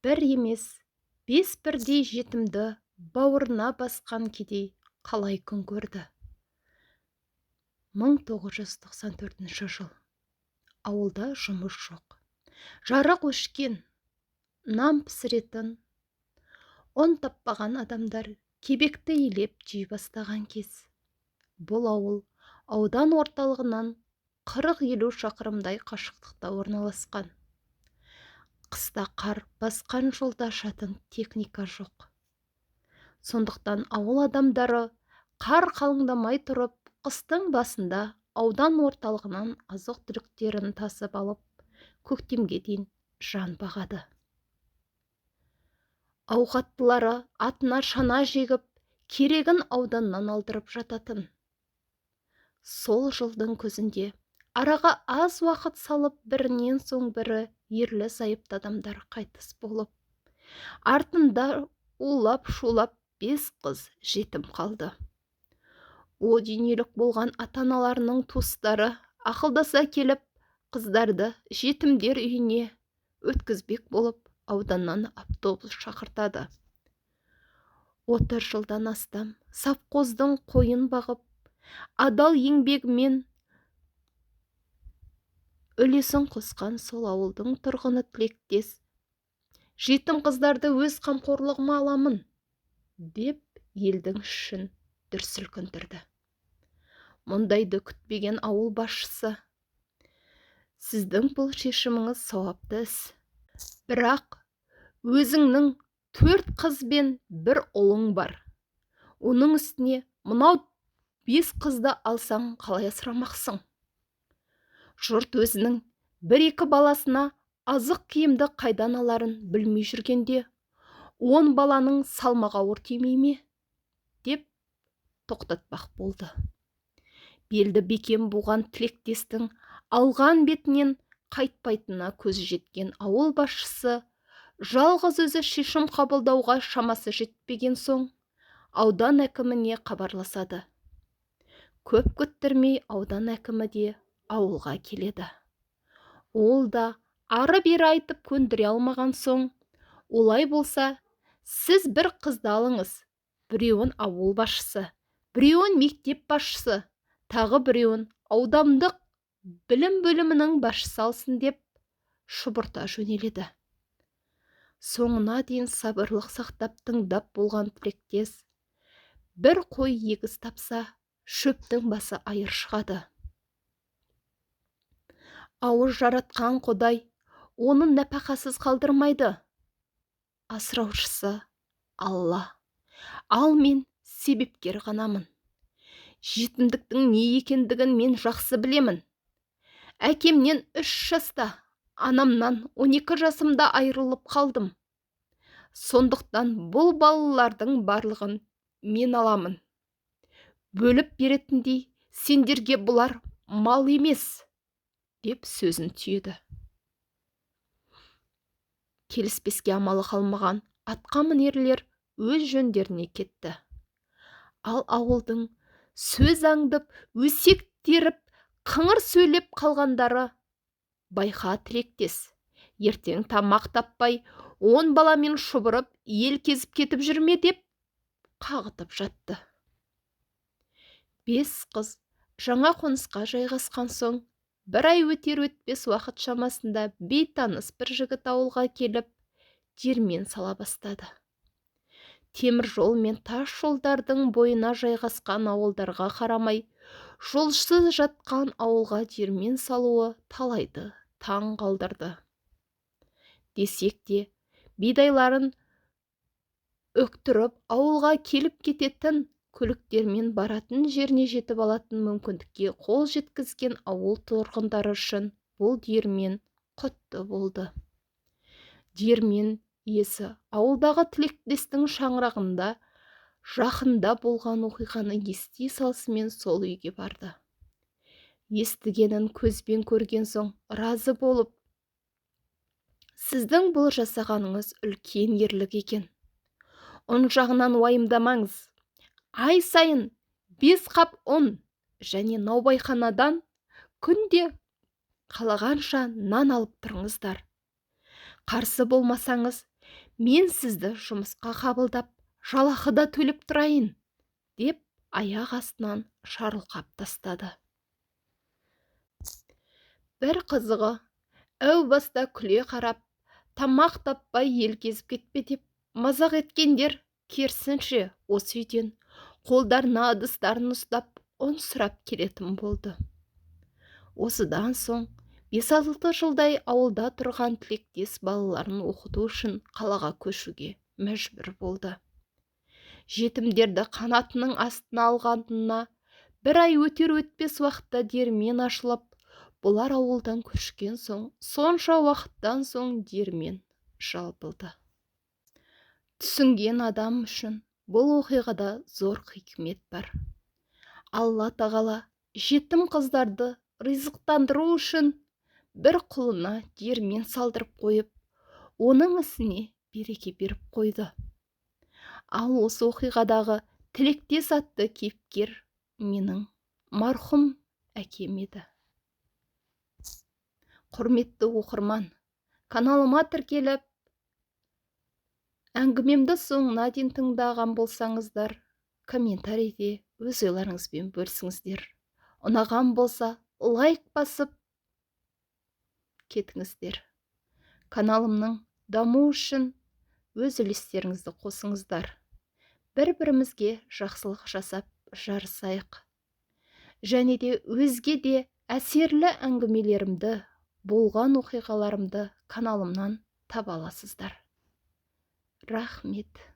бір емес, 5 бірдей жетімді бауырына басқан кедей қалай күн көрді. 1994 жыл. Ауылда жұмыс жоқ. Жарық өшкен, нан пісіретін, ұн таппаған адамдар кебекті илеп жей бастаған кез. Бұл ауыл аудан орталығынан 40-50 шақырымдай қашықтықта орналасқан. Қыста қар басқан жолда ашатын техника жоқ. Сондықтан ауыл адамдары қар қалыңдамай тұрып, қыстың басында аудан орталығынан азық-түліктерін тасып алып, көктемге дейін жан бағады. Ауқаттылары атына шана жегіп, керегін ауданнан алдырып жататын. Сол жылдың көзінде араға аз уақыт салып, бірінен соң бірі ерлі-зайыпты адамдар қайтыс болып, артында улап-шулап 5 қыз жетім қалды. О дүниелік болған ата-аналарының туыстары ақылдаса келіп, қыздарды жетімдер үйіне өткізбек болып, ауданнан автобус шақыртады. 30 жылдан астам совхоздың қойын бағып, адал еңбегімен үлесін қосқан сол ауылдың тұрғыны тілектес, жетім қыздарды өз қамқорлығыма аламын, деп елдің ішін дүр сілкіндірді. Мұндайды күтпеген ауыл басшысы: сіздің бұл шешіміңіз сауапты іс. Бірақ өзіңнің 4 қыз бен 1 ұлың бар. Оның үстіне мынау 5 қызды алсаң қалай асырамақсың? Жұрт өзінің 1-2 баласына азық киімді қайдан аларын білмей жүргенде, 10 баланың салмағы ауыр тимей ме? Деп тоқтатпақ болды. Белді бекем буған тілектестің алған бетінен қайтпайтынына көзі жеткен ауыл басшысы жалғыз өзі шешім қабылдауға шамасы жетпеген соң аудан әкіміне хабарласады. Көп күттірмей аудан әкімі де ауылға келеді. Ол да ары-бері айтып көндіре алмаған соң: олай болса, сіз 1 қызды алыңыз, біреуін ауыл басшысы, біреуін мектеп басшысы, тағы біреуін аудандық білім бөлімінің басшысы алсын, деп шұбырта жөнеледі. Соңына дейін сабырлық сақтап тыңдап болған тілектес 1 қой егіз тапса, шөптің басы айыр шығады. Ауыз жаратқан Құдай оны нәпақасыз қалдырмайды. Асыраушысы Алла. Ал мен себепкер ғанамын. Жетімдіктің не екендігін мен жақсы білемін. Әкемнен 3 жаста, анамнан 12 жасымда айырылып қалдым. Сондықтан бұл балалардың барлығын мен аламын. Бөліп беретіндей сендерге бұлар мал емес, деп сөзін түйеді. Келіспеске амалы қалмаған атқа мінерлер өз жөндеріне кетті. Ал ауылдың сөз аңдып, өсек теріп, қыңыр сөйлеп қалғандары: байқа тілектес, ертең тамақ таппай 10 баламен шұбырып, ел кезіп кетіп жүрме, деп қағытып жатты. 5 қыз жаңа қонысқа жайғасқан соң, 1 ай өтер-өтпес уақыт шамасында бейтаныс бір жігіт ауылға келіп, диірмен сала бастады. Темір жол мен тас жолдардың бойына жайғасқан ауылдарға қарамай, жолсыз жатқан ауылға диірмен салуы талайды таң қалдырды. Десек те, бидайларын өктіріп ауылға келіп кететін, көліктермен баратын жеріне жетіп алатын мүмкіндікке қол жеткізген ауыл тұрғындары үшін бұл диірмен құтты болды. Диірмен иесі ауылдағы тілектестің шаңырағында жақында болған оқиғаны ести салысымен сол үйге барды. Естігенін көзбен көрген соң разы болып: сіздің бұл жасағаныңыз үлкен ерлік екен. ұн жағынан уайымдамаңыз. Ай сайын 5 қап ұн және наубайханадан күнде қалағанша нан алып тұрыңыздар. Қарсы болмасаңыз, Мен сізді жұмысқа қабылдап, жалақы да төлеп тұрайын, деп аяқ астынан шарылқап тастады. Бір қызығы, әу баста күле қарап, тамақ таппай ел кезіп кетпе деп мазақ еткендер, керісінше осы үйден қолдарына ыдыстарын ұстап, ұн сұрап келетін болды. Осыдан соң 5-6 жылдай ауылда тұрған тілектес балаларын оқыту үшін қалаға көшуге мәжбүр болды. Жетімдерді қанатының астына алғанына 1 ай өтер-өтпес уақытта диірмен ашылып, бұлар ауылдан көшкен соң, сонша уақыттан соң диірмен жабылды. Түсінген адам үшін бұл оқиғада зор хикмет бар. Алла тағала жетім қыздарды ризықтандыру үшін бір құлына диірмен салдырып қойып, оның ісіне береке беріп қойды. Ал осы оқиғадағы тілектес атты кейіпкер менің марқұм әкем еді. Құрметті оқырман, каналыма тіркеліп, әңгімемді соңына дейін тыңдаған болсаңыздар, комментарийде өз ойларыңызбен бөлісіңіздер. Ұнаған болса, лайк басып кетіңіздер. Каналымның даму үшін өз үлестеріңізді қосыңыздар. Бір-бірімізге жақсылық жасап жарысайық. Және де өзге де әсерлі әңгімелерімді, болған оқиғаларымды каналымнан таба аласыздар. Рахмет.